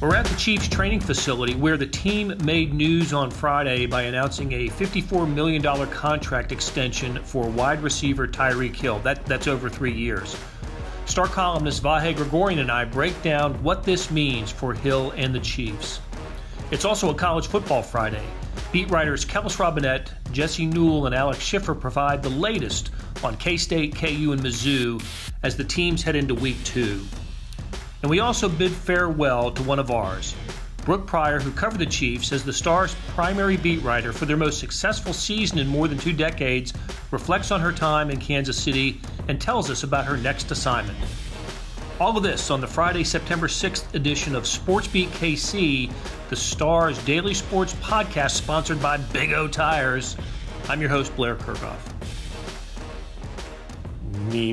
We're at the Chiefs training facility where the team made news on Friday by announcing a $54 million contract extension for wide receiver Tyreek Hill. That's over 3 years. Star columnist Vahe Gregorian and I break down what this means for Hill and the Chiefs. It's also a college football Friday. Beat writers Kellis Robinette, Jesse Newell, and Alex Schiffer provide the latest on K-State, KU, and Mizzou as the teams head into Week 2. And we also bid farewell to one of ours. Brooke Pryor, who covered the Chiefs as the Star's primary beat writer for their most successful season in more than 2 decades, reflects on her time in Kansas City and tells us about her next assignment. All of this on the Friday, September 6th edition of Sports Beat KC, the Star's daily sports podcast sponsored by Big O Tires. I'm your host, Blair Kirchhoff. Me.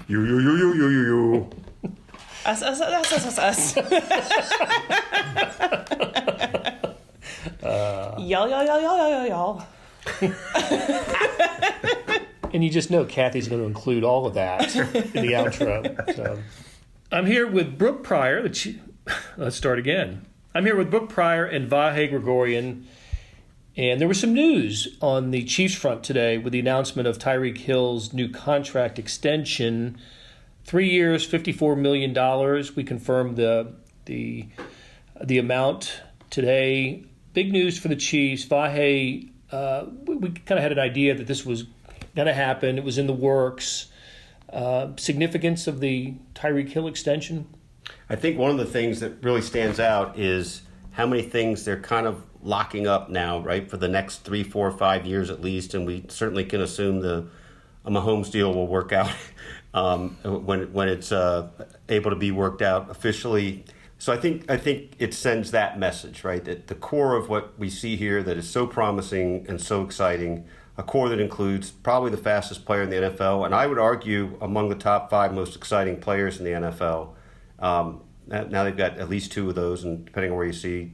You. Us. Y'all. And you just know Kathy's going to include all of that in the outro. So, I'm here with Brooke Pryor. Let's start again. I'm here with Brooke Pryor and Vahe Gregorian. And there was some news on the Chiefs front today with the announcement of Tyreek Hill's new contract extension. 3 years, $54 million. We confirmed the amount today. Big news for the Chiefs. Vahe, we kind of had an idea that this was going to happen. It was in the works. Significance of the Tyreek Hill extension? I think one of the things that really stands out is how many things they're kind of locking up now, right, for the next 3, 4, 5 years at least, and we certainly can assume a Mahomes deal will work out when it's able to be worked out officially. So I think it sends that message, right, that the core of what we see here that is so promising and so exciting, a core that includes probably the fastest player in the NFL, and I would argue among the top 5 most exciting players in the NFL. Now they've got at least 2 of those, and depending on where you see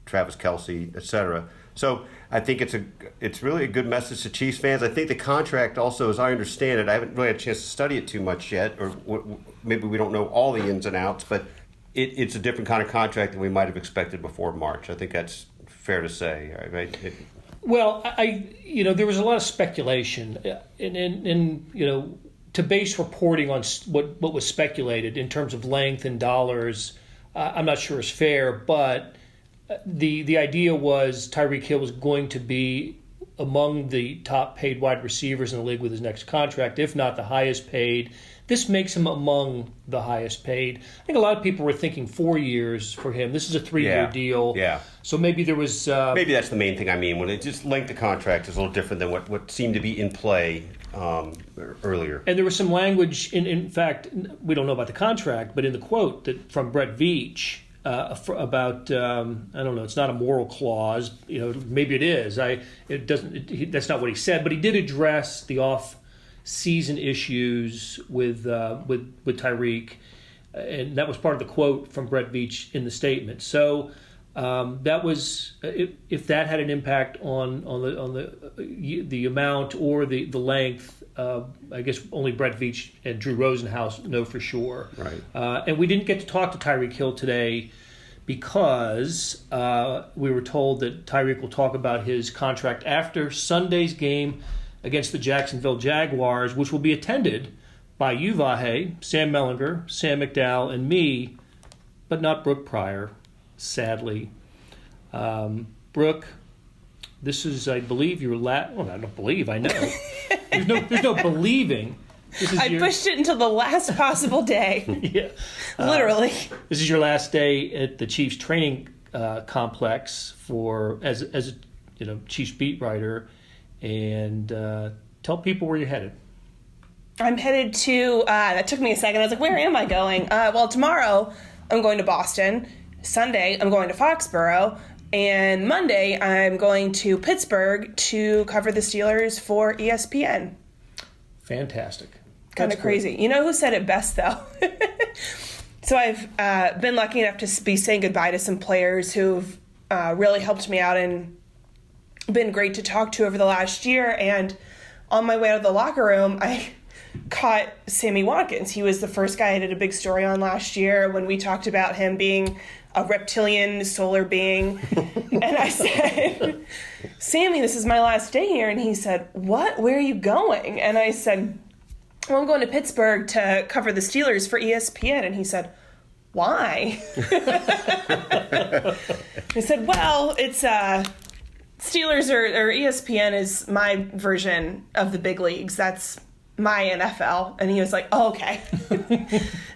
Travis Kelce, et cetera. So I think it's really a good message to Chiefs fans. I think the contract also, as I understand it, I haven't really had a chance to study it too much yet, or maybe we don't know all the ins and outs, but it's a different kind of contract than we might have expected before March. I think that's fair to say, right? Well, there was a lot of speculation, and to base reporting on what was speculated in terms of length and dollars, I'm not sure is fair, but the idea was Tyreek Hill was going to be among the top paid wide receivers in the league with his next contract, if not the highest paid. This makes him among the highest paid. I think a lot of people were thinking 4 years for him. This is a 3-year deal. Yeah. So maybe there was... maybe that's the main thing I mean. When it just length of contract is a little different than what seemed to be in play earlier. And there was some language, in fact, we don't know about the contract, but in the quote from Brett Veach, about I don't know, it's not a moral clause, maybe it is. That's not what he said, but he did address the off-season issues with Tyreek, and that was part of the quote from Brett Veach in the statement. So that was if that had an impact on the amount or the length. I guess only Brett Veach and Drew Rosenhaus know for sure. Right. And we didn't get to talk to Tyreek Hill today because we were told that Tyreek will talk about his contract after Sunday's game against the Jacksonville Jaguars, which will be attended by you, Vahe, Sam Mellinger, Sam McDowell, and me, but not Brooke Pryor, sadly. Brooke, this is, I believe, your last... Well, I don't believe, I know. There's no believing. I pushed it until the last possible day. Yeah. Literally. This is your last day at the Chiefs training complex as a Chiefs beat writer. And tell people where you're headed. I'm headed to... that took me a second. I was like, where am I going? Well, tomorrow I'm going to Boston. Sunday I'm going to Foxborough. And Monday, I'm going to Pittsburgh to cover the Steelers for ESPN. Fantastic. Kind of crazy. You know who said it best, though? So I've been lucky enough to be saying goodbye to some players who've really helped me out and been great to talk to over the last year. And on my way out of the locker room, I caught Sammy Watkins. He was the first guy I did a big story on last year when we talked about him being a reptilian solar being. And I said, Sammy, this is my last day here. And he said, what? Where are you going? And I said, well, I'm going to Pittsburgh to cover the Steelers for ESPN. And he said, why? I said, well, it's Steelers or ESPN is my version of the big leagues. That's my NFL. And he was like, oh, okay.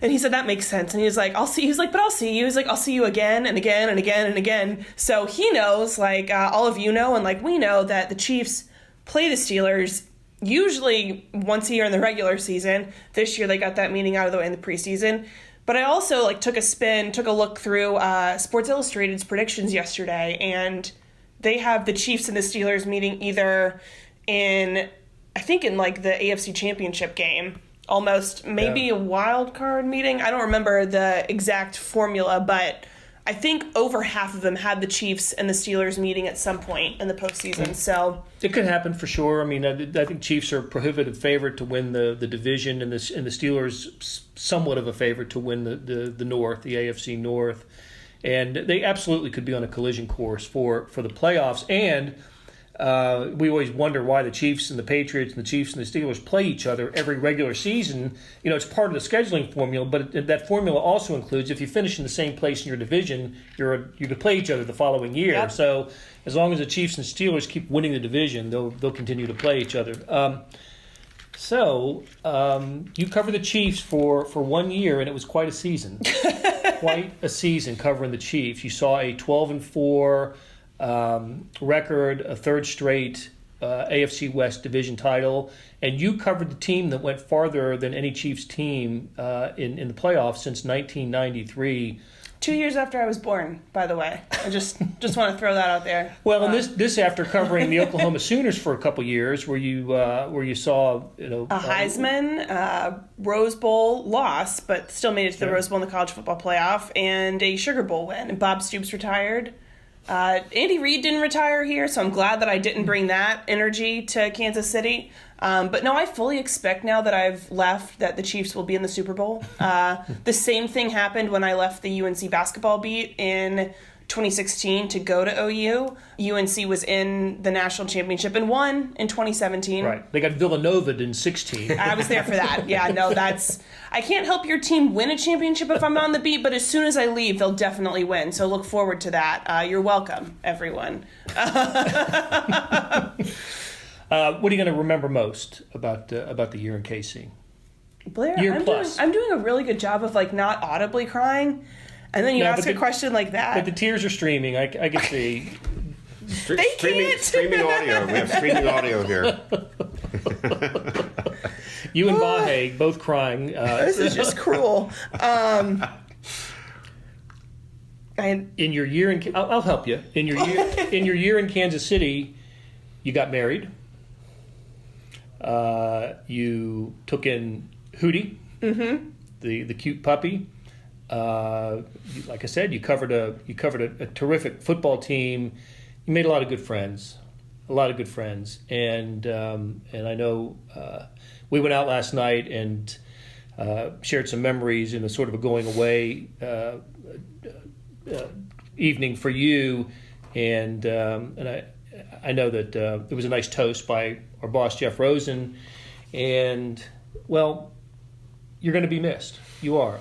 And he said, that makes sense. And he was like, I'll see. He was like, but I'll see you. He was like, I'll see you again and again and again and again. So he knows, like all of you know, and like we know, that the Chiefs play the Steelers usually once a year in the regular season. This year they got that meeting out of the way in the preseason. But I also took a look through Sports Illustrated's predictions yesterday, and they have the Chiefs and the Steelers meeting either in the AFC Championship game, almost maybe a wild card meeting. I don't remember the exact formula, but I think over half of them had the Chiefs and the Steelers meeting at some point in the postseason. So it could happen for sure. I mean, I think Chiefs are a prohibitive favorite to win the division, and the Steelers somewhat of a favorite to win the North, the AFC North, and they absolutely could be on a collision course for the playoffs. And we always wonder why the Chiefs and the Patriots and the Chiefs and the Steelers play each other every regular season. You know, it's part of the scheduling formula, but that formula also includes if you finish in the same place in your division, you could play each other the following year. Yep. So as long as the Chiefs and Steelers keep winning the division, they'll continue to play each other. You covered the Chiefs for 1 year, and it was quite a season. Quite a season covering the Chiefs. You saw a 12-4 record, a third straight AFC West division title, and you covered the team that went farther than any Chiefs team in the playoffs since 1993. 2 years after I was born, by the way. I just want to throw that out there. Well, and this after covering the Oklahoma Sooners for a couple years, where you saw a Heisman, Rose Bowl loss, but still made it to the Rose Bowl in the college football playoff, and a Sugar Bowl win. And Bob Stoops retired. Andy Reid didn't retire here, so I'm glad that I didn't bring that energy to Kansas City. But no, I fully expect now that I've left that the Chiefs will be in the Super Bowl. The same thing happened when I left the UNC basketball beat in 2016 to go to OU. UNC was in the national championship and won in 2017. Right. They got Villanova in 16. I was there for that. Yeah, no, I can't help your team win a championship if I'm on the beat, but as soon as I leave, they'll definitely win. So look forward to that. You're welcome, everyone. What are you going to remember most about the year in KC? Blair, plus. I'm doing a really good job of not audibly crying, and then you ask a question like that. But the tears are streaming. I can see. Streaming audio. We have streaming audio here. You and Vahe both crying. This is just cruel. In your year I'll help you. In your year in Kansas City, you got married. You took in Hootie, the cute puppy. Like I said, you covered a terrific football team. You made a lot of good friends, and I know we went out last night and shared some memories in a sort of a going away evening for you, and I know that there was a nice toast by our boss Jeff Rosen, and well, you're going to be missed. You are.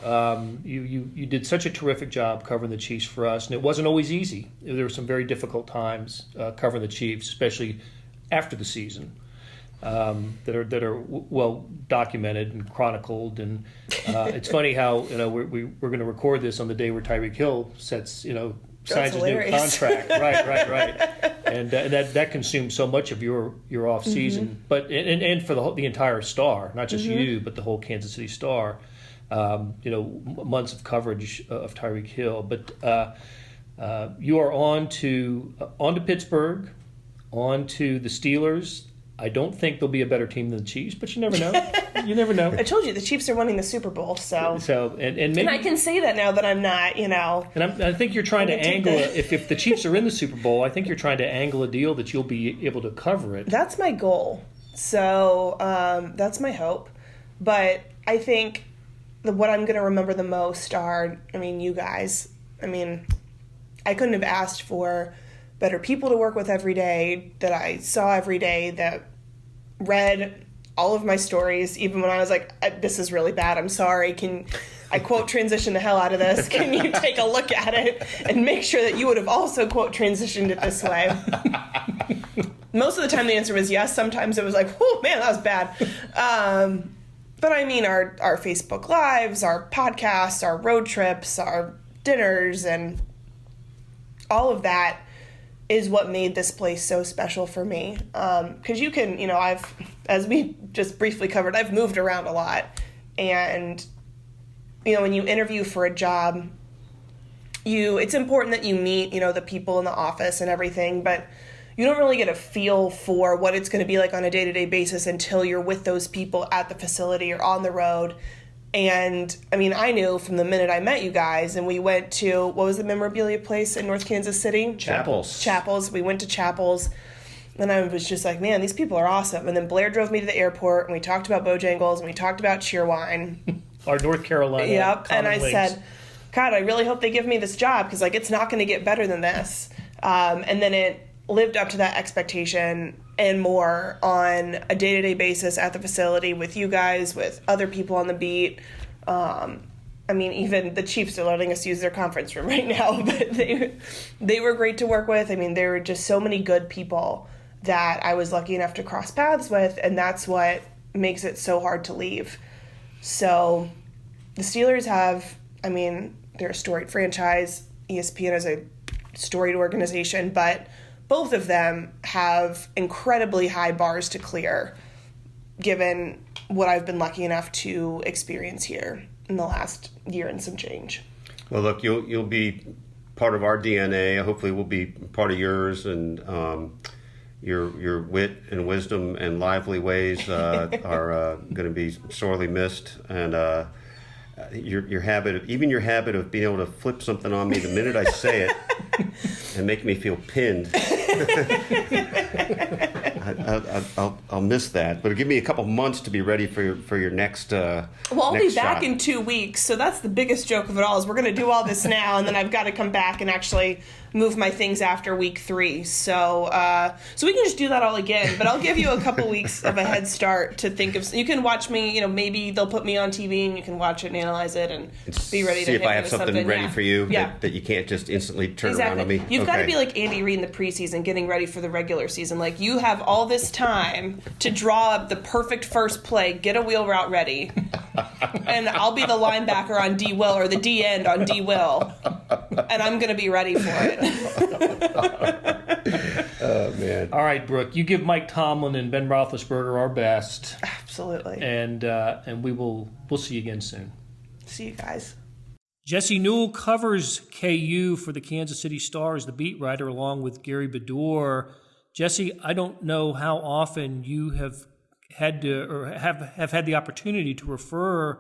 You did such a terrific job covering the Chiefs for us, and it wasn't always easy. There were some very difficult times covering the Chiefs, especially after the season, that are well documented and chronicled. And it's funny how we're going to record this on the day where Tyreek Hill signs his new contract. Right. And that consumes so much of your off season, but and for the entire Star, not just you, but the whole Kansas City Star. Months of coverage of Tyreek Hill, but you are on to Pittsburgh, on to the Steelers. I don't think there'll be a better team than the Chiefs, but you never know. You never know. I told you the Chiefs are winning the Super Bowl, so and maybe, I can say that now that I'm not, And I think you're trying to angle if the Chiefs are in the Super Bowl, I think you're trying to angle a deal that you'll be able to cover it. That's my goal. So that's my hope. But I think what I'm going to remember the most are, you guys. I couldn't have asked for better people to work with every day, that I saw every day, that read all of my stories, even when I was like, this is really bad, I'm sorry, can I quote transition the hell out of this? Can you take a look at it and make sure that you would have also quote transitioned it this way? Most of the time the answer was yes. Sometimes it was like, oh man, that was bad. But our Facebook Lives, our podcasts, our road trips, our dinners, and all of that is what made this place so special for me. Because you can, as we just briefly covered, I've moved around a lot. And, when you interview for a job, it's important that you meet, the people in the office and everything, but you don't really get a feel for what it's going to be like on a day-to-day basis until you're with those people at the facility or on the road. And, I knew from the minute I met you guys, and we went to, what was the memorabilia place in North Kansas City? Chapels. We went to Chapels, and I was just like, man, these people are awesome. And then Blair drove me to the airport, and we talked about Bojangles, and we talked about Cheerwine. Our North Carolina. Yep, and I said, God, I really hope they give me this job, because, it's not going to get better than this. And then it lived up to that expectation and more on a day-to-day basis at the facility with you guys, with other people on the beat. Even the Chiefs are letting us use their conference room right now, but they were great to work with. There were just so many good people that I was lucky enough to cross paths with, and that's what makes it so hard to leave. So the Steelers have, they're a storied franchise. ESPN is a storied organization, but both of them have incredibly high bars to clear, given what I've been lucky enough to experience here in the last year and some change. Well, look, you'll be part of our DNA. Hopefully, we'll be part of yours, and your wit and wisdom and lively ways are going to be sorely missed. And your habit of being able to flip something on me the minute I say it and make me feel pinned. I'll miss that, but it'll give me a couple months to be ready for your next. Well, I'll next be back shot. in 2 weeks, so that's the biggest joke of it all. Is we're going to do all this now, and then I've got to come back and actually move my things after week 3. So we can just do that all again. But I'll give you a couple weeks of a head start to think of. You can watch me. Maybe they'll put me on TV, and you can watch it and analyze it and be ready to see if hit I have me with something ready yeah. for you Yeah. that you can't just instantly turn Exactly. around on me. You've got to be like Andy Reid in the preseason, getting ready for the regular season. Like, you have all this time to draw up the perfect first play, get a wheel route ready, and I'll be the linebacker on D Will or the D end on D Will, and I'm going to be ready for it. Oh man! All right, Brooke, you give Mike Tomlin and Ben Roethlisberger our best, Absolutely. and we'll see you again soon. See you guys. Jesse Newell covers KU for the Kansas City Star as the beat writer, along with Gary Bedore. Jesse, I don't know how often you have had to or have had the opportunity to refer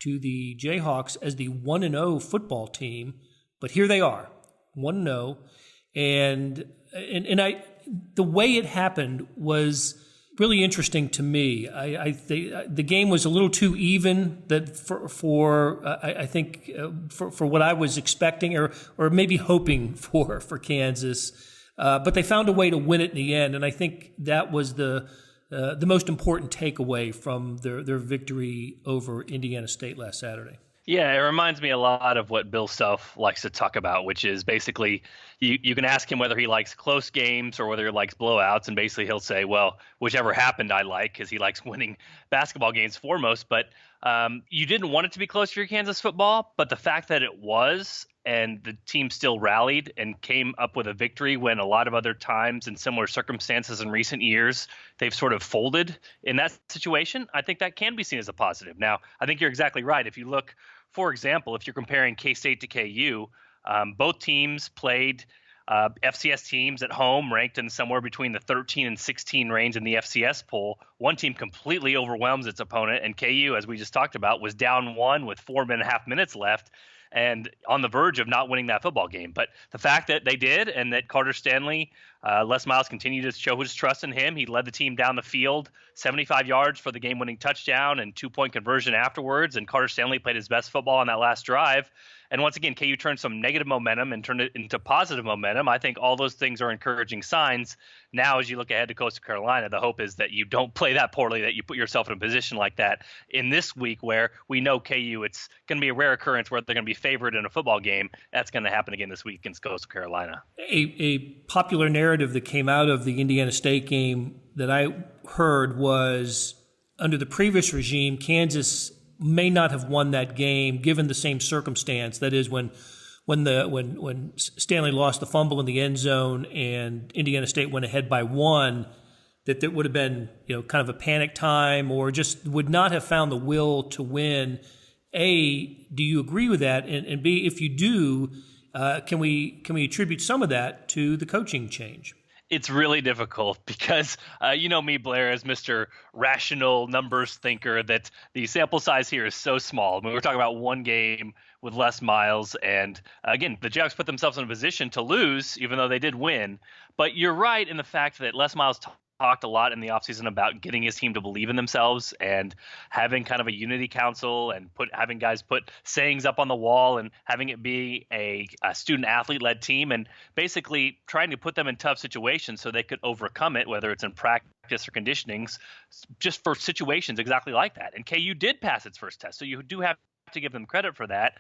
to the Jayhawks as the 1-0 football team, but here they are, 1-0, and the way it happened was really interesting to me. The game was a little too even for what I was expecting or maybe hoping for Kansas, but they found a way to win it in the end, and I think that was the most important takeaway from their victory over Indiana State last Saturday. Yeah, it reminds me a lot of what Bill Self likes to talk about, which is basically you can ask him whether he likes close games or whether he likes blowouts, and basically he'll say, well, whichever happened I like, because he likes winning basketball games foremost. But you didn't want it to be close for your Kansas football, but the fact that it was, and the team still rallied and came up with a victory when a lot of other times in similar circumstances in recent years they've sort of folded in that situation, I think that can be seen as a positive. Now, I think you're exactly right. If you look, for example, if you're comparing K-State to KU, both teams played FCS teams at home ranked in somewhere between the 13 and 16 range in the FCS poll. One team completely overwhelms its opponent, and KU, as we just talked about, was down 1 with 4.5 minutes left and on the verge of not winning that football game. But the fact that they did, and that Carter Stanley, Les Miles continued to show his trust in him. He led the team down the field, 75 yards for the game-winning touchdown and 2-point conversion afterwards, and Carter Stanley played his best football on that last drive. And once again, KU turned some negative momentum and turned it into positive momentum. I think all those things are encouraging signs. Now, as you look ahead to Coastal Carolina, the hope is that you don't play that poorly, that you put yourself in a position like that in this week where we know KU, it's going to be a rare occurrence where they're going to be favored in a football game. That's going to happen again this week against Coastal Carolina. A popular narrative that came out of the Indiana State game that I heard was under the previous regime, Kansas may not have won that game given the same circumstance. That is, when Stanley lost the fumble in the end zone and Indiana State went ahead by 1, that there would have been kind of a panic time, or just would not have found the will to win. A, do you agree with that? And B, if you do, can we attribute some of that to the coaching change? It's really difficult because you know me, Blair, as Mr. Rational Numbers thinker, that the sample size here is so small. I mean, we're talking about one game with Les Miles, and again, the Jayhawks put themselves in a position to lose, even though they did win. But you're right in the fact that Les Miles talked a lot in the offseason about getting his team to believe in themselves and having kind of a unity council and having guys put sayings up on the wall and having it be a student athlete led team, and basically trying to put them in tough situations so they could overcome it, whether it's in practice or conditionings, just for situations exactly like that. And KU did pass its first test, so you do have to give them credit for that.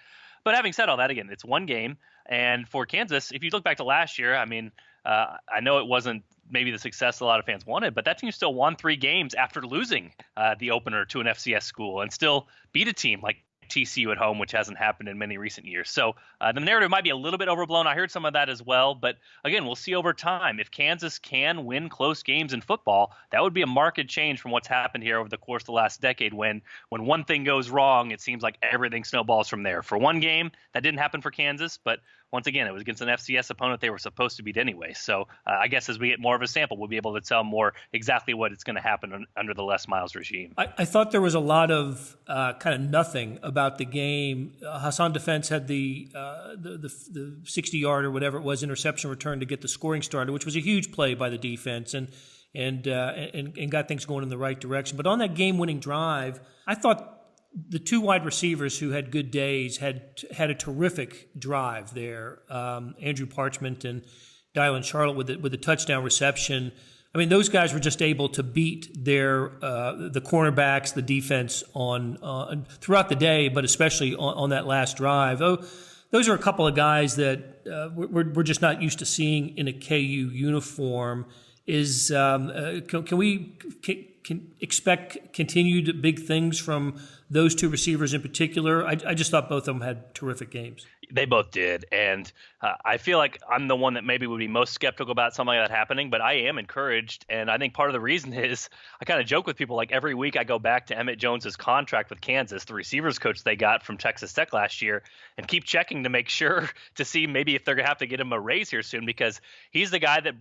But having said all that, again, it's one game. And for Kansas, if you look back to last year, I mean, I know it wasn't maybe the success a lot of fans wanted, but that team still won 3 games after losing the opener to an FCS school and still beat a team like TCU at home, which hasn't happened in many recent years. So the narrative might be a little bit overblown. I heard some of that as well. But again, we'll see over time. If Kansas can win close games in football, that would be a marked change from what's happened here over the course of the last decade when one thing goes wrong, it seems like everything snowballs from there. For one game, that didn't happen for Kansas, but once again, it was against an FCS opponent they were supposed to beat anyway. So I guess as we get more of a sample, we'll be able to tell more exactly what is going to happen under the Les Miles regime. I thought there was a lot of kind of nothing about the game. Hassan Defense had the 60-yard or whatever it was interception return to get the scoring started, which was a huge play by the defense and got things going in the right direction. But on that game-winning drive, I thought the 2 wide receivers who had good days had a terrific drive there. Andrew Parchment and Dylan Charlotte with the touchdown reception. I mean, those guys were just able to beat the cornerbacks, the defense on throughout the day, but especially on that last drive. Those are a couple of guys that we're just not used to seeing in a KU uniform. Can we expect continued big things from those 2 receivers in particular? I just thought both of them had terrific games. They both did. And I feel like I'm the one that maybe would be most skeptical about something like that happening, but I am encouraged. And I think part of the reason is I kind of joke with people, like every week I go back to Emmett Jones's contract with Kansas, the receivers coach they got from Texas Tech last year, and keep checking to make sure to see maybe if they're going to have to get him a raise here soon, because he's the guy that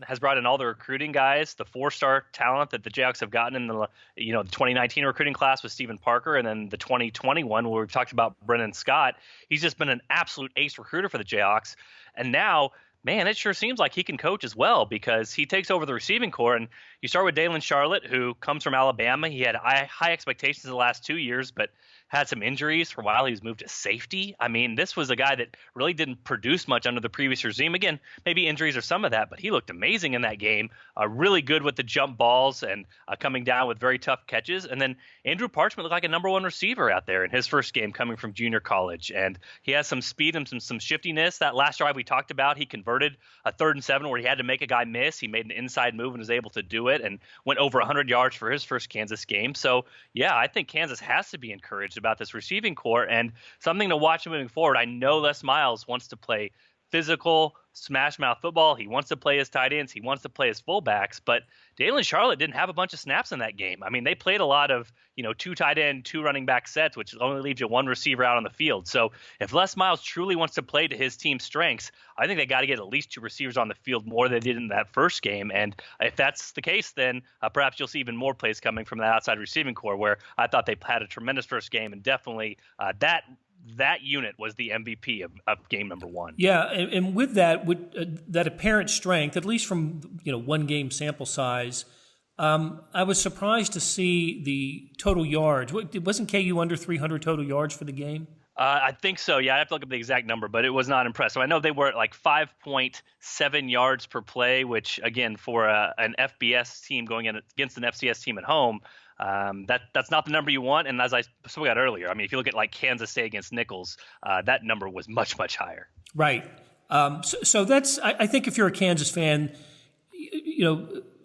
has brought in all the recruiting guys, the 4-star talent that the Jayhawks have gotten in the 2019 recruiting class with Stephen Parker, and then the 2021 where we've talked about Brennan Scott. He's just been an absolute ace recruiter for the Jayhawks. And now, man, it sure seems like he can coach as well, because he takes over the receiving corps. And you start with Dalen Charlotte, who comes from Alabama. He had high expectations the last 2 years, but had some injuries for a while. He was moved to safety. I mean, this was a guy that really didn't produce much under the previous regime. Again, maybe injuries or some of that, but he looked amazing in that game. Really good with the jump balls and coming down with very tough catches. And then Andrew Parchment looked like a number 1 receiver out there in his first game coming from junior college. And he has some speed and some shiftiness. That last drive we talked about, he converted a 3rd and 7 where he had to make a guy miss. He made an inside move and was able to do it and went over 100 yards for his first Kansas game. So, yeah, I think Kansas has to be encouraged about this receiving corps and something to watch moving forward. I know Les Miles wants to play physical, smash mouth football. He wants to play his tight ends. He wants to play his fullbacks. But Dalen Charlotte didn't have a bunch of snaps in that game. I mean, they played a lot of, 2 tight end, 2 running back sets, which only leaves you 1 receiver out on the field. So if Les Miles truly wants to play to his team's strengths, I think they got to get at least 2 receivers on the field more than they did in that first game. And if that's the case, then perhaps you'll see even more plays coming from that outside receiving corps, where I thought they had a tremendous first game, and definitely that unit was the MVP of game number one. Yeah, and with that, that apparent strength, at least from one game sample size, I was surprised to see the total yards. Wasn't KU under 300 total yards for the game? I think so. Yeah, I have to look up the exact number, but it was not impressive. I know they were at like 5.7 yards per play, which again, for an FBS team going in against an FCS team at home, that's not the number you want. And as I spoke about earlier, I mean, if you look at like Kansas State against Nichols, that number was much, much higher. Right. So that's, I think if you're a Kansas fan,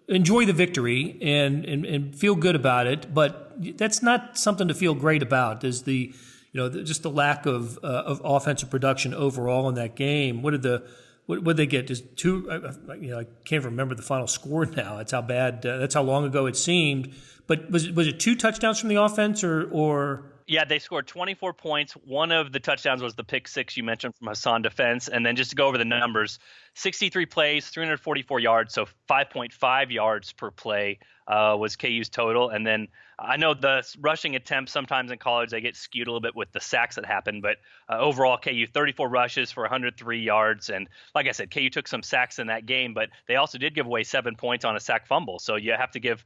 enjoy the victory and feel good about it, but that's not something to feel great about. Is just the lack of offensive production overall in that game. What did they get? Just two? I can't remember the final score now. That's how bad. That's how long ago it seemed. But was it 2 touchdowns from the offense or? Yeah, they scored 24 points. One of the touchdowns was the pick six you mentioned from Hassan Defense. And then just to go over the numbers, 63 plays, 344 yards, so 5.5 yards per play was KU's total. And then I know the rushing attempts sometimes in college, they get skewed a little bit with the sacks that happen. But overall, KU 34 rushes for 103 yards. And like I said, KU took some sacks in that game, but they also did give away 7 points on a sack fumble. So you have to give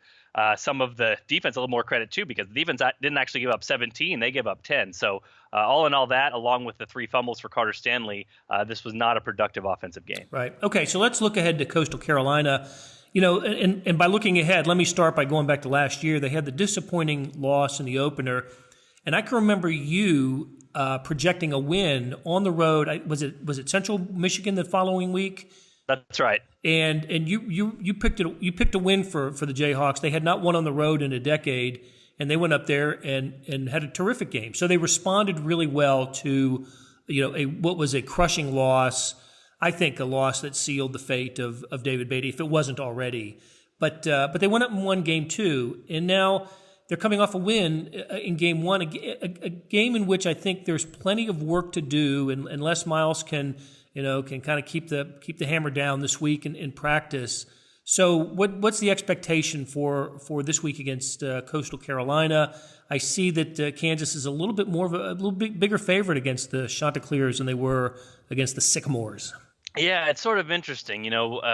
some of the defense a little more credit too, because the defense didn't actually give up 17, they gave up 10. So all in all that, along with the 3 fumbles for Carter Stanley, this was not a productive offensive game. Right. Okay, so let's look ahead to Coastal Carolina. And by looking ahead, let me start by going back to last year. They had the disappointing loss in the opener, and I can remember you projecting a win on the road. Was it Central Michigan the following week? That's right. And you picked a win for the Jayhawks. They had not won on the road in a decade, and they went up there and had a terrific game. So they responded really well to what was a crushing loss. I think a loss that sealed the fate of David Beatty, if it wasn't already. But they went up and won game 2, and now they're coming off a win in game 1, a game in which I think there's plenty of work to do, and Les Miles can kind of keep the hammer down this week in practice. So what's the expectation for this week against Coastal Carolina? I see that Kansas is a little bit more of a little bit bigger favorite against the Chanticleers than they were against the Sycamores. Yeah, it's sort of interesting.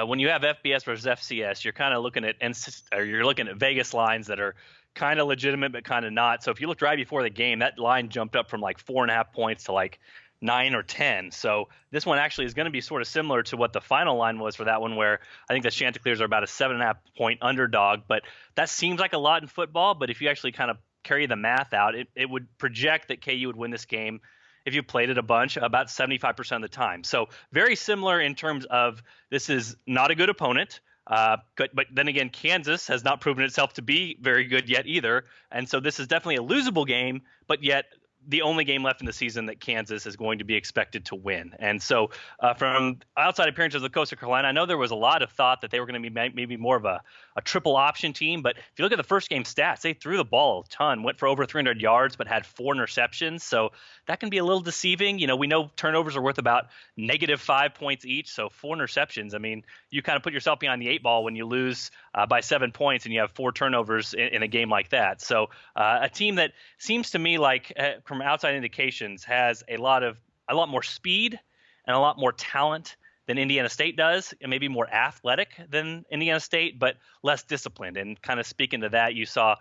When you have FBS versus FCS, you're kind of looking at Vegas lines that are kind of legitimate but kind of not. So if you looked right before the game, that line jumped up from like 4.5 points to like 9 or 10. So this one actually is going to be sort of similar to what the final line was for that one, where I think the Chanticleers are about a 7.5 point underdog. But that seems like a lot in football. But if you actually kind of carry the math out, it would project that KU would win this game if you played it a bunch, about 75% of the time. So very similar in terms of this is not a good opponent. But then again, Kansas has not proven itself to be very good yet either. And so this is definitely a losable game, but yet the only game left in the season that Kansas is going to be expected to win. And so from outside appearances of Coastal Carolina, I know there was a lot of thought that they were going to be maybe more of a triple option team. But if you look at the first game stats, they threw the ball a ton, went for over 300 yards, but had 4 interceptions. So that can be a little deceiving. We know turnovers are worth about -5 points each. So 4 interceptions. I mean, you kind of put yourself behind the 8 ball when you lose by 7 points and you have 4 turnovers in a game like that. So a team that seems to me like from outside indications has a lot more speed and a lot more talent than Indiana State does, and maybe more athletic than Indiana State, but less disciplined. And kind of speaking to that, you saw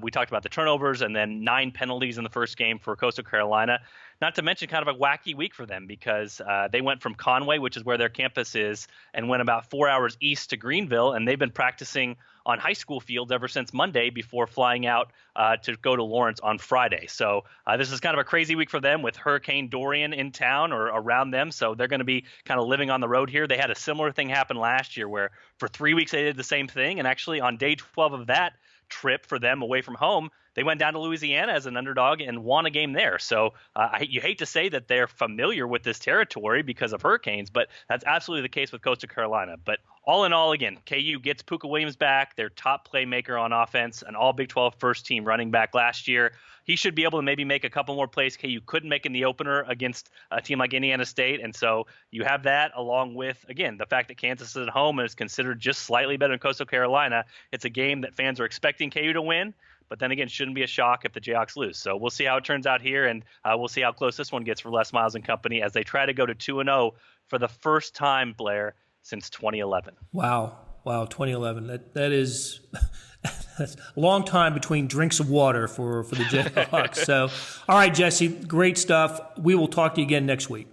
we talked about the turnovers and then 9 penalties in the first game for Coastal Carolina. Not to mention kind of a wacky week for them because they went from Conway, which is where their campus is, and went about 4 hours east to Greenville, and they've been practicing on high school fields ever since Monday before flying out to go to Lawrence on Friday. So this is kind of a crazy week for them with Hurricane Dorian in town or around them. So they're going to be kind of living on the road here. They had a similar thing happen last year where for 3 weeks they did the same thing. And actually on day 12 of that trip for them away from home, they went down to Louisiana as an underdog and won a game there. So you hate to say that they're familiar with this territory because of hurricanes, but that's absolutely the case with Coastal Carolina. But all in all, again, KU gets Puka Williams back, their top playmaker on offense, an all Big 12 first team running back last year. He should be able to maybe make a couple more plays KU couldn't make in the opener against a team like Indiana State. And so you have that along with, again, the fact that Kansas is at home and is considered just slightly better than Coastal Carolina. It's a game that fans are expecting KU to win, But then again, shouldn't be a shock if the Jayhawks lose. So we'll see how it turns out here, and we'll see how close this one gets for Les Miles and company as they try to go to 2-0 for the first time, Blair, since 2011. Wow, 2011. That is that's a long time between drinks of water for the Jayhawks. So, all right, Jesse, great stuff. We will talk to you again next week.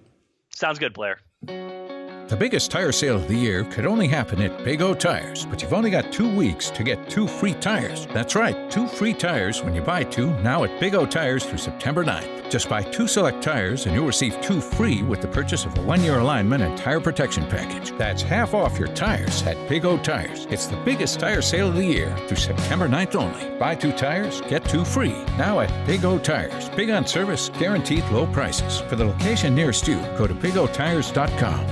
Sounds good, Blair. The biggest tire sale of the year could only happen at Big O Tires, but you've only got 2 weeks to get 2 free tires. That's right, 2 free tires when you buy 2 now at Big O Tires through September 9th. Just buy 2 select tires and you'll receive 2 free with the purchase of a 1-year alignment and tire protection package. That's half off your tires at Big O Tires. It's the biggest tire sale of the year through September 9th only. Buy 2 tires, get 2 free. Now at Big O Tires. Big on service, guaranteed low prices. For the location nearest you, go to bigotires.com.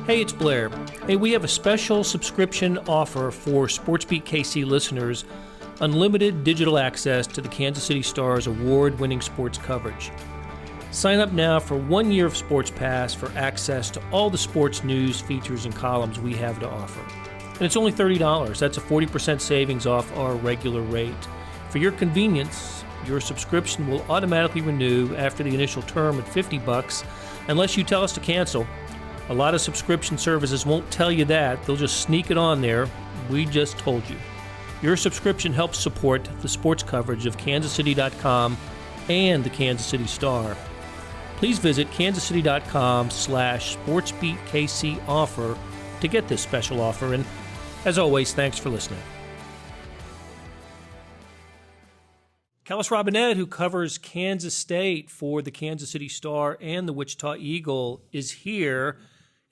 Hey, it's Blair. Hey, we have a special subscription offer for SportsBeat KC listeners, unlimited digital access to the Kansas City Star's award-winning sports coverage. Sign up now for 1 year of Sports Pass for access to all the sports news, features, and columns we have to offer. And it's only $30. That's a 40% savings off our regular rate. For your convenience, your subscription will automatically renew after the initial term at $50 unless you tell us to cancel. A lot of subscription services won't tell you that. They'll just sneak it on there. We just told you. Your subscription helps support the sports coverage of kansascity.com and the Kansas City Star. Please visit kansascity.com/sportsbeatkc offer to get this special offer. And as always, thanks for listening. Kellis Robinette, who covers Kansas State for the Kansas City Star and the Wichita Eagle, is here.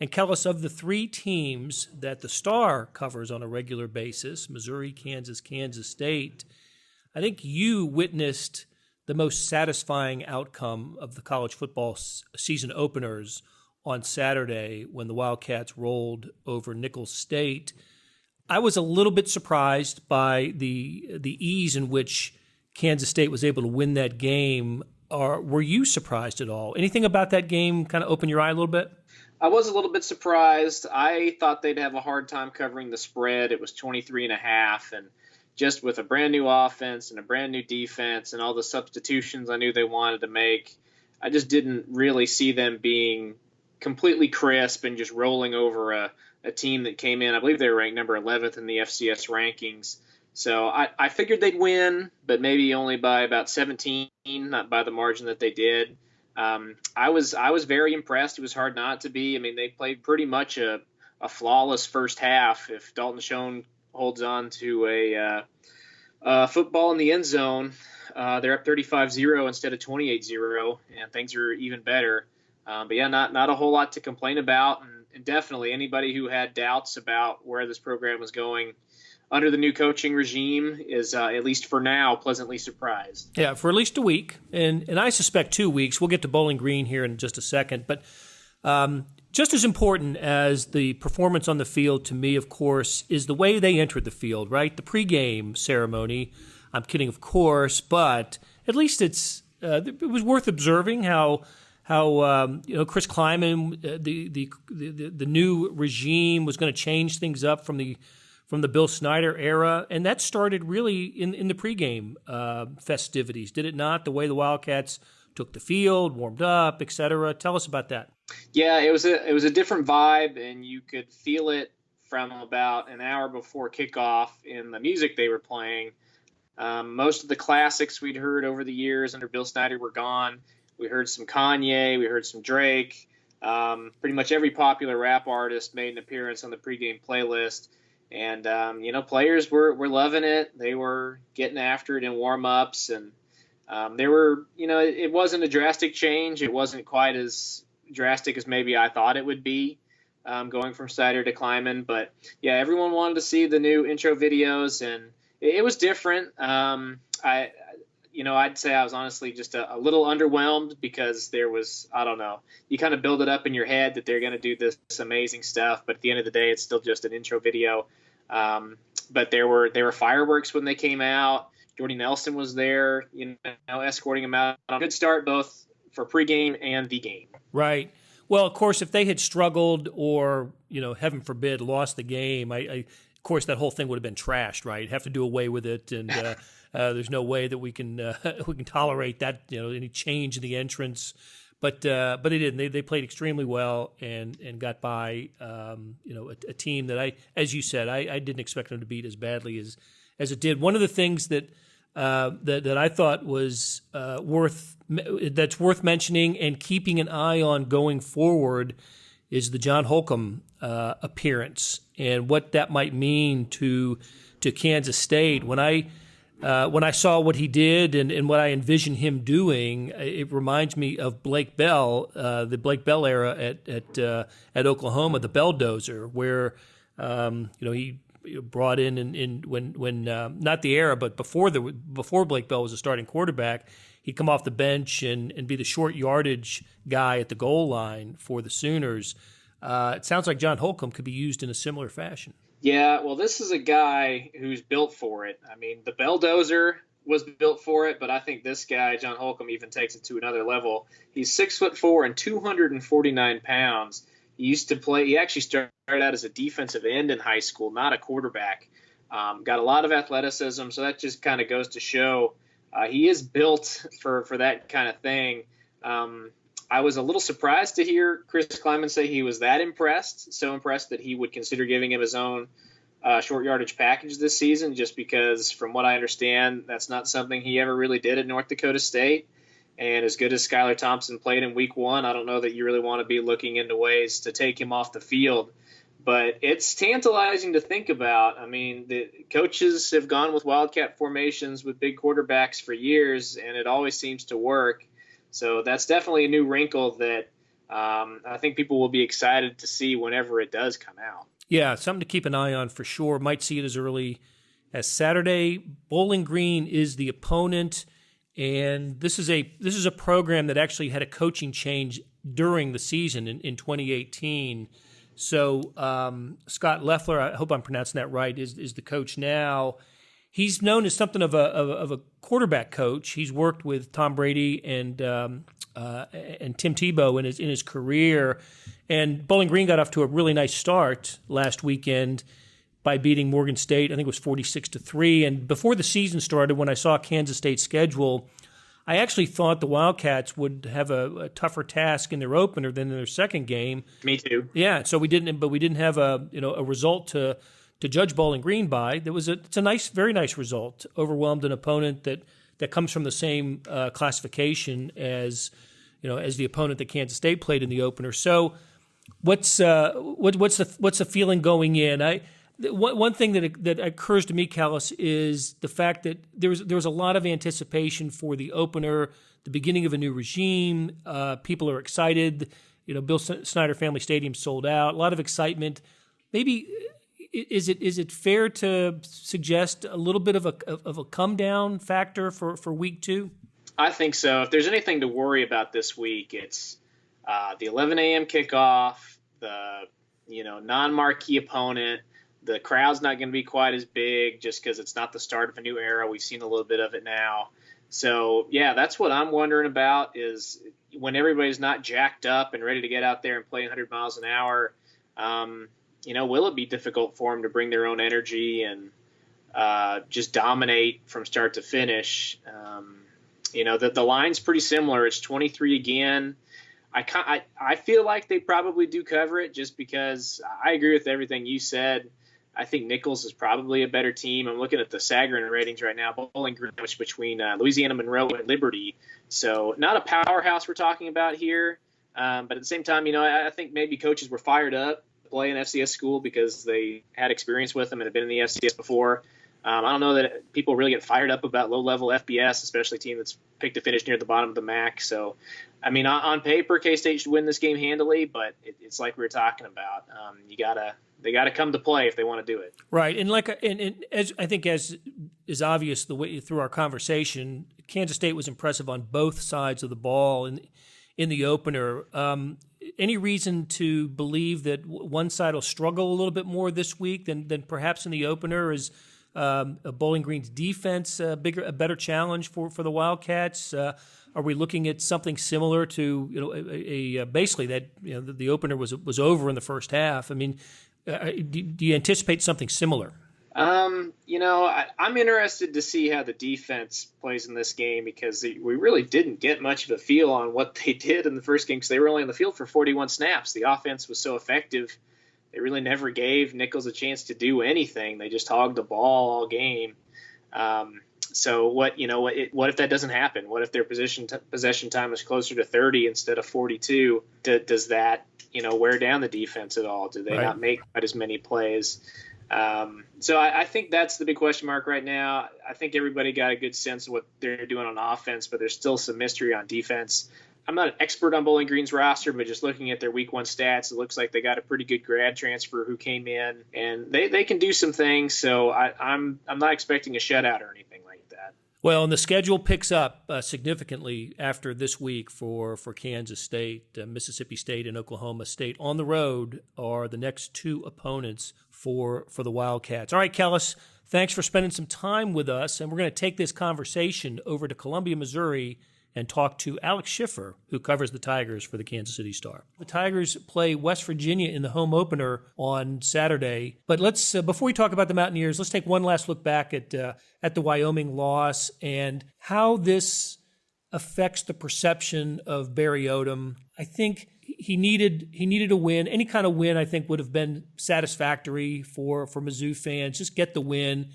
And Kellis, of the 3 teams that the Star covers on a regular basis, Missouri, Kansas, Kansas State, I think you witnessed the most satisfying outcome of the college football season openers on Saturday when the Wildcats rolled over Nicholls State. I was a little bit surprised by the ease in which Kansas State was able to win that game. Or were you surprised at all? Anything about that game kind of open your eye a little bit? I was a little bit surprised. I thought they'd have a hard time covering the spread. It was 23.5, and just with a brand new offense and a brand new defense and all the substitutions I knew they wanted to make, I just didn't really see them being completely crisp and just rolling over a team that came in. I believe they were ranked number 11th in the FCS rankings. So I figured they'd win, but maybe only by about 17, not by the margin that they did. I was very impressed. It was hard not to be. I mean, they played pretty much a flawless first half. If Dalton Schoen holds on to a football in the end zone, they're up 35-0 instead of 28-0, and things are even better. But yeah, not a whole lot to complain about, and definitely anybody who had doubts about where this program was going under the new coaching regime is, at least for now, pleasantly surprised. Yeah, for at least a week, and I suspect 2 weeks. We'll get to Bowling Green here in just a second. But just as important as the performance on the field to me, of course, is the way they entered the field, right? The pregame ceremony. I'm kidding, of course, but at least it was worth observing how Chris Kleiman, the new regime was going to change things up from the Bill Snyder era, and that started really in the pregame festivities, did it not? The way the Wildcats took the field, warmed up, et cetera. Tell us about that. Yeah, it was a different vibe, and you could feel it from about an hour before kickoff in the music they were playing. Most of the classics we'd heard over the years under Bill Snyder were gone. We heard some Kanye, we heard some Drake. Pretty much every popular rap artist made an appearance on the pregame playlist. And, players were loving it. They were getting after it in warm-ups. And it wasn't a drastic change. It wasn't quite as drastic as maybe I thought it would be, going from Snyder to Kleiman. But, yeah, everyone wanted to see the new intro videos, and it was different. I'd say I was honestly just a little underwhelmed because there was, I don't know, you kind of build it up in your head that they're going to do this amazing stuff, but at the end of the day, it's still just an intro video. But there were fireworks when they came out. Jordy Nelson was there, escorting them out. A good start both for pregame and the game. Right. Well, of course, if they had struggled or, heaven forbid, lost the game, of course, that whole thing would have been trashed, right? Have to do away with it, and there's no way that we can tolerate that, any change in the entrance. But they didn't. They played extremely well and got by, a team that as you said, I didn't expect them to beat as badly as it did. One of the things that I thought was worth mentioning and keeping an eye on going forward is the John Holcomb appearance and what that might mean to Kansas State. When I saw what he did and what I envision him doing, it reminds me of Blake Bell, the Blake Bell era at Oklahoma, the Belldozer, where he brought in when not the era, but before Blake Bell was a starting quarterback, he'd come off the bench and be the short yardage guy at the goal line for the Sooners. It sounds like John Holcomb could be used in a similar fashion. Yeah, well, this is a guy who's built for it. I mean, the Belldozer was built for it, but I think this guy, John Holcomb, even takes it to another level. He's 6'4" and 249 pounds. He actually started out as a defensive end in high school, not a quarterback. Got a lot of athleticism, so that just kind of goes to show he is built for that kind of thing. I was a little surprised to hear Chris Kleiman say he was that impressed, so impressed that he would consider giving him his own short yardage package this season, just because from what I understand, that's not something he ever really did at North Dakota State. And as good as Skylar Thompson played in week 1, I don't know that you really want to be looking into ways to take him off the field. But it's tantalizing to think about. I mean, the coaches have gone with wildcat formations with big quarterbacks for years, and it always seems to work. So that's definitely a new wrinkle that I think people will be excited to see whenever it does come out. Yeah, something to keep an eye on for sure. Might see it as early as Saturday. Bowling Green is the opponent, and this is a program that actually had a coaching change during the season in 2018. So Scott Loeffler, I hope I'm pronouncing that right, is the coach now. He's known as something of a quarterback coach. He's worked with Tom Brady and Tim Tebow in his career. And Bowling Green got off to a really nice start last weekend by beating Morgan State. I think it was 46-3. And before the season started, when I saw Kansas State's schedule, I actually thought the Wildcats would have a tougher task in their opener than in their second game. Me too. Yeah, so we didn't have a result to judge Bowling Green by. It's a nice, very nice result. Overwhelmed an opponent that comes from the same classification as the opponent that Kansas State played in the opener. So, what's the feeling going in? One thing that occurs to me, Callis, is the fact that there was a lot of anticipation for the opener, the beginning of a new regime. People are excited. Bill Snyder Family Stadium sold out. A lot of excitement. Maybe. Is it fair to suggest a little bit of a come down factor for week 2? I think so. If there's anything to worry about this week, it's the 11 a.m. kickoff, the non-marquee opponent. The crowd's not going to be quite as big just because it's not the start of a new era. We've seen a little bit of it now. So, yeah, that's what I'm wondering about is when everybody's not jacked up and ready to get out there and play 100 miles an hour, will it be difficult for them to bring their own energy and just dominate from start to finish? The line's pretty similar. It's 23 again. I feel like they probably do cover it just because I agree with everything you said. I think Nichols is probably a better team. I'm looking at the Sagarin ratings right now. Bowling Green between Louisiana Monroe and Liberty. So not a powerhouse we're talking about here. But at the same time, I think maybe coaches were fired up to play an FCS school because they had experience with them and had been in the FCS before. I don't know that people really get fired up about low-level FBS, especially a team that's picked to finish near the bottom of the MAC. So, on paper, K-State should win this game handily, but it's like we were talking about. They gotta come to play if they want to do it. Right, and as I think as is obvious the way through our conversation, Kansas State was impressive on both sides of the ball in the opener. Any reason to believe that one side will struggle a little bit more this week than perhaps in the opener? Is Bowling Green's defense a better challenge for the Wildcats? Are we looking at something similar to basically that the opener was over in the first half? I mean, do you anticipate something similar? I'm interested to see how the defense plays in this game because we really didn't get much of a feel on what they did in the first game because they were only on the field for 41 snaps. The offense was so effective. They really never gave Nichols a chance to do anything. They just hogged the ball all game. So what if that doesn't happen? What if their possession time is closer to 30 instead of 42? Does that, wear down the defense at all? Do they not make quite as many plays? So I think that's the big question mark right now. I think everybody got a good sense of what they're doing on offense, but there's still some mystery on defense. I'm not an expert on Bowling Green's roster, but just looking at their week 1 stats, it looks like they got a pretty good grad transfer who came in, and they can do some things. So I'm not expecting a shutout or anything like that. Well, and the schedule picks up significantly after this week for Kansas State. Mississippi State and Oklahoma State on the road are the next 2 opponents for the Wildcats. All right, Kellis, thanks for spending some time with us, and we're going to take this conversation over to Columbia, Missouri, and talk to Alex Schiffer, who covers the Tigers for the Kansas City Star. The Tigers play West Virginia in the home opener on Saturday. But let's before we talk about the Mountaineers, let's take one last look back at the Wyoming loss and how this affects the perception of Barry Odom. I think he needed a win. Any kind of win, I think, would have been satisfactory for Mizzou fans. Just get the win.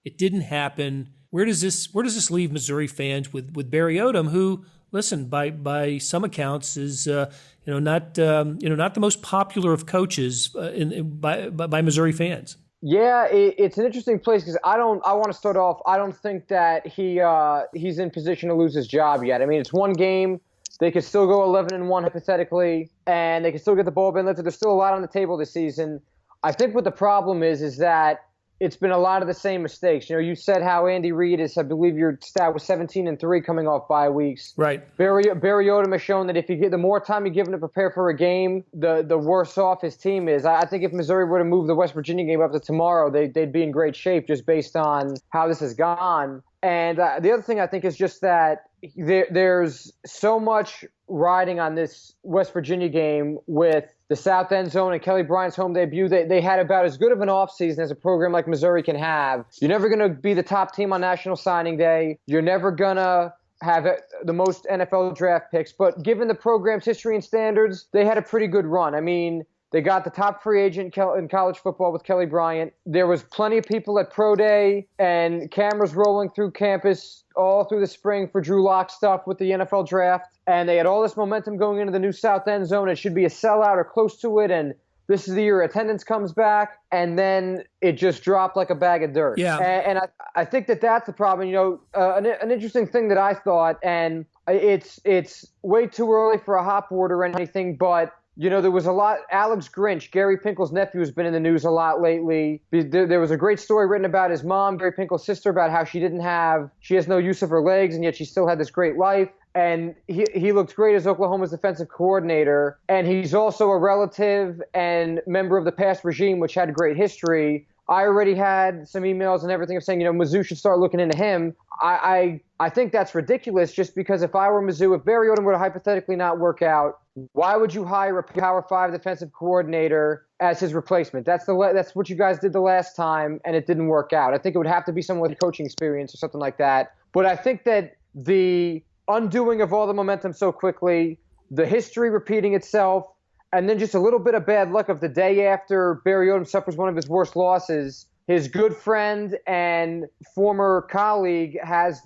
It didn't happen. Where does this leave Missouri fans with Barry Odom, who, listen, by some accounts is not the most popular of coaches by Missouri fans? Yeah, it's an interesting place because I want to start off. I don't think that he's in position to lose his job yet. I mean, it's one game. They could still go 11-1 hypothetically, and they could still get the ball lifted. There's still a lot on the table this season. I think what the problem is that it's been a lot of the same mistakes. You said how Andy Reid is, I believe your stat was 17-3 coming off bye weeks. Right. Barry Odom has shown that if you get the more time you give him to prepare for a game, the worse off his team is. I think if Missouri were to move the West Virginia game up to tomorrow, they'd be in great shape just based on how this has gone. And the other thing I think is just that there's so much riding on this West Virginia game with the South End Zone and Kelly Bryant's home debut. They had about as good of an offseason as a program like Missouri can have. You're never going to be the top team on National Signing Day. You're never going to have the most NFL draft picks. But given the program's history and standards, they had a pretty good run. I mean, they got the top free agent in college football with Kelly Bryant. There was plenty of people at Pro Day and cameras rolling through campus all through the spring for Drew Lock stuff with the NFL draft. And they had all this momentum going into the new South End Zone. It should be a sellout or close to it. And this is the year attendance comes back. And then it just dropped like a bag of dirt. Yeah. And I think that's the problem. An interesting thing that I thought, and it's way too early for a hot board or anything, but there was a lot. Alex Grinch, Gary Pinkel's nephew, has been in the news a lot lately. There was a great story written about his mom, Gary Pinkel's sister, about how she has no use of her legs, and yet she still had this great life. And he looked great as Oklahoma's defensive coordinator. And he's also a relative and member of the past regime, which had a great history. I already had some emails and everything of saying, Mizzou should start looking into him. I think that's ridiculous just because if I were Mizzou, if Barry Odom were to hypothetically not work out, why would you hire a Power 5 defensive coordinator as his replacement? That's what you guys did the last time, and it didn't work out. I think it would have to be someone with coaching experience or something like that. But I think that the undoing of all the momentum so quickly, the history repeating itself, and then just a little bit of bad luck of the day after Barry Odom suffers one of his worst losses, his good friend and former colleague has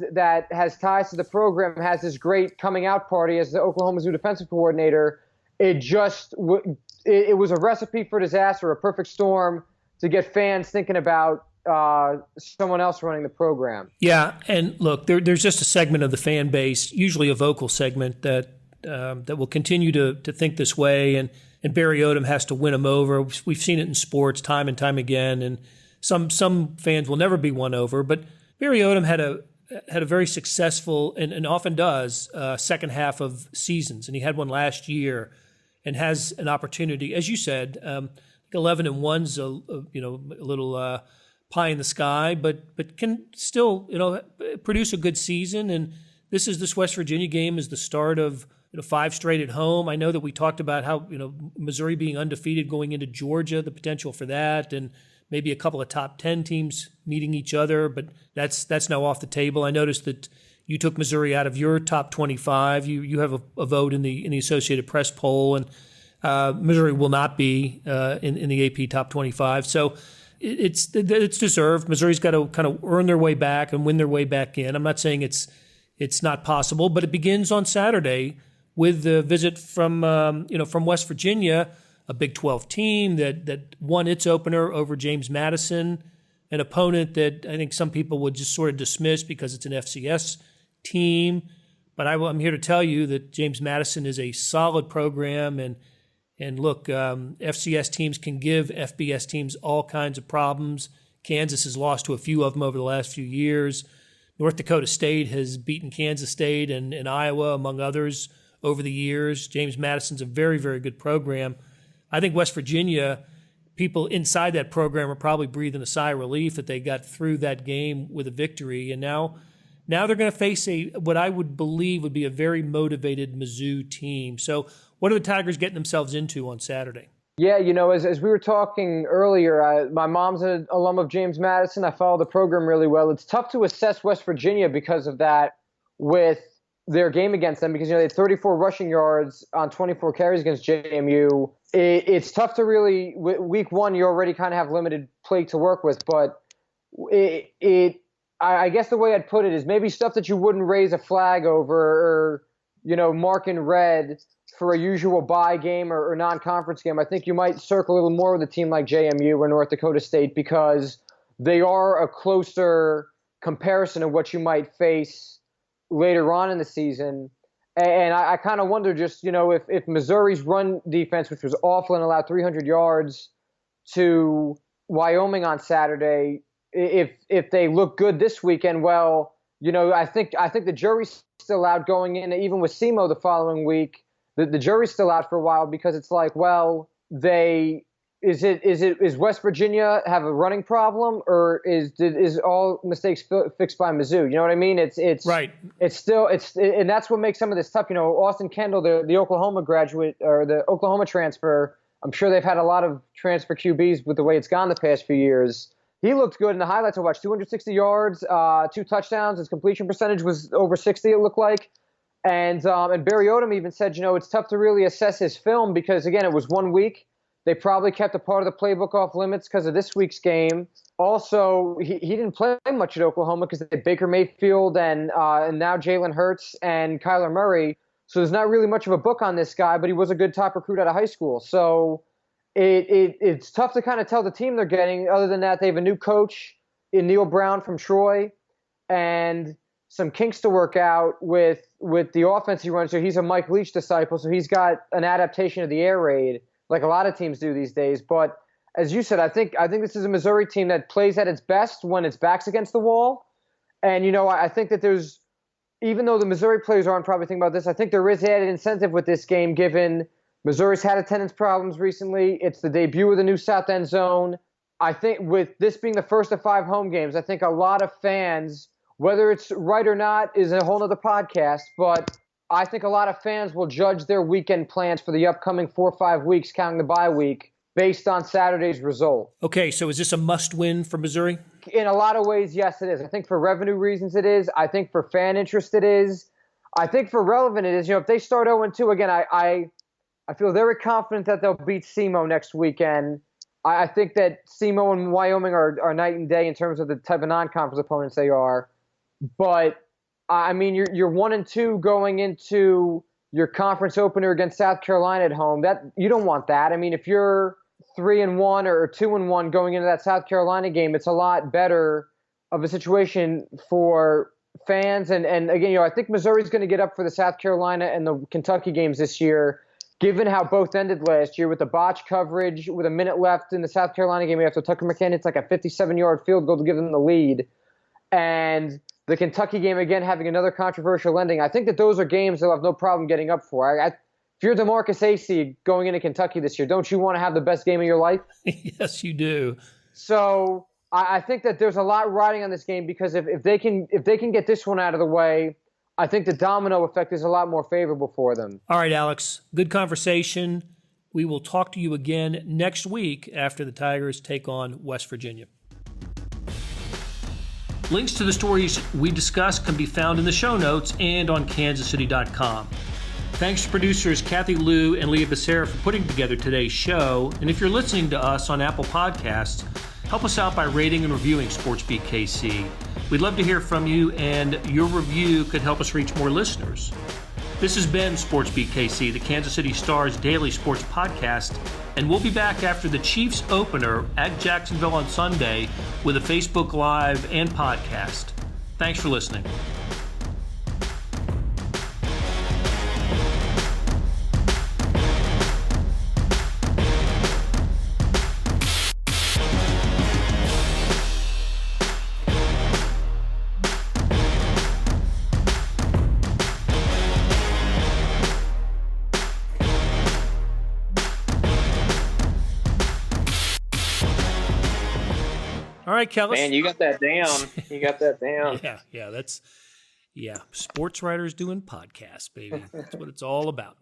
ties to the program, has this great coming out party as the Oklahoma Zoo defensive coordinator. It was a recipe for disaster, a perfect storm to get fans thinking about someone else running the program. Yeah, and look, there's just a segment of the fan base, usually a vocal segment, that will continue to think this way, and Barry Odom has to win them over. We've seen it in sports time and time again, and some fans will never be won over. But Barry Odom had a very successful and often does second half of seasons, and he had one last year, and has an opportunity, as you said. 11-1's a little pie in the sky, but can still, produce a good season. And this West Virginia game is the start of 5 straight at home. I know that we talked about how, Missouri being undefeated going into Georgia, the potential for that, and maybe a couple of top 10 teams meeting each other, but that's now off the table. I noticed that you took Missouri out of your top 25. You have a vote in the Associated Press poll, and Missouri will not be in the AP top 25. So it's deserved. Missouri's got to kind of earn their way back and win their way back in. I'm not saying it's not possible, but it begins on Saturday with the visit from West Virginia, a Big 12 team that won its opener over James Madison, an opponent that I think some people would just sort of dismiss because it's an FCS team. But I'm here to tell you that James Madison is a solid program, and look, FCS teams can give FBS teams all kinds of problems. Kansas has lost to a few of them over the last few years. North Dakota State has beaten Kansas State and Iowa, among others, over the years. James Madison's a very, very good program. I think West Virginia, people inside that program are probably breathing a sigh of relief that they got through that game with a victory. And now they're going to face what I would believe would be a very motivated Mizzou team. So what are the Tigers getting themselves into on Saturday? Yeah, as we were talking earlier, my mom's an alum of James Madison. I follow the program really well. It's tough to assess West Virginia because of that with their game against them, because they had 34 rushing yards on 24 carries against JMU. It's tough to really, week one, you already kind of have limited play to work with, but I guess the way I'd put it is maybe stuff that you wouldn't raise a flag over or, mark in red for a usual bye game or non-conference game. I think you might circle a little more with a team like JMU or North Dakota State because they are a closer comparison of what you might face later on in the season. And I kind of wonder just, if Missouri's run defense, which was awful and allowed 300 yards to Wyoming on Saturday, if they look good this weekend, well, I think the jury's still out going in, even with SEMO the following week. The jury's still out for a while because it's like, well, is West Virginia have a running problem, or is all mistakes fixed by Mizzou? You know what I mean? It's right. And that's what makes some of this tough. Austin Kendall, the Oklahoma graduate or the Oklahoma transfer, I'm sure they've had a lot of transfer QBs with the way it's gone the past few years. He looked good in the highlights I watched. 260 yards, 2 touchdowns. His completion percentage was over 60, it looked like. And Barry Odom even said, it's tough to really assess his film because, again, it was 1 week. They probably kept a part of the playbook off limits because of this week's game. Also, he didn't play much at Oklahoma because they had Baker Mayfield and now Jalen Hurts and Kyler Murray. So there's not really much of a book on this guy, but he was a good top recruit out of high school. So it's tough to kind of tell the team they're getting. Other than that, they have a new coach in Neil Brown from Troy and some kinks to work out with the offense he runs. So he's a Mike Leach disciple, so he's got an adaptation of the air raid like a lot of teams do these days. But as you said, I think this is a Missouri team that plays at its best when its back's against the wall. And, I think that there's, even though the Missouri players aren't probably thinking about this, I think there is added incentive with this game given Missouri's had attendance problems recently. It's the debut of the new South End Zone. I think with this being the first of 5 home games, I think a lot of fans, whether it's right or not is a whole nother podcast, but I think a lot of fans will judge their weekend plans for the upcoming 4 or 5 weeks, counting the bye week, based on Saturday's result. Okay, so is this a must-win for Missouri? In a lot of ways, yes, it is. I think for revenue reasons it is. I think for fan interest it is. I think for relevant it is. If they start 0-2, again, I feel very confident that they'll beat SEMO next weekend. I think that SEMO and Wyoming are night and day in terms of the type of non-conference opponents they are. But I mean, you're 1-2 going into your conference opener against South Carolina at home. That you don't want that. I mean, if you're 3-1 or 2-1 going into that South Carolina game, it's a lot better of a situation for fans. And again, I think Missouri's going to get up for the South Carolina and the Kentucky games this year, given how both ended last year with the botch coverage, with a minute left in the South Carolina game after Tucker McKinnon, it's like a 57-yard field goal to give them the lead. And the Kentucky game, again, having another controversial ending. I think that those are games they'll have no problem getting up for. If you're DeMarcus Acey going into Kentucky this year, don't you want to have the best game of your life? Yes, you do. So I think that there's a lot riding on this game because if they can get this one out of the way, I think the domino effect is a lot more favorable for them. All right, Alex, good conversation. We will talk to you again next week after the Tigers take on West Virginia. Links to the stories we discussed can be found in the show notes and on kansascity.com. Thanks to producers Kathy Liu and Leah Becerra for putting together today's show. And if you're listening to us on Apple Podcasts, help us out by rating and reviewing SportsBeat KC. We'd love to hear from you, and your review could help us reach more listeners. This has been SportsBeat KC, the Kansas City Star's daily sports podcast, and we'll be back after the Chiefs opener at Jacksonville on Sunday with a Facebook Live and podcast. Thanks for listening. All right, Kellis. Man, you got that down. You got that down. Yeah, sports writers doing podcasts, baby. That's what it's all about.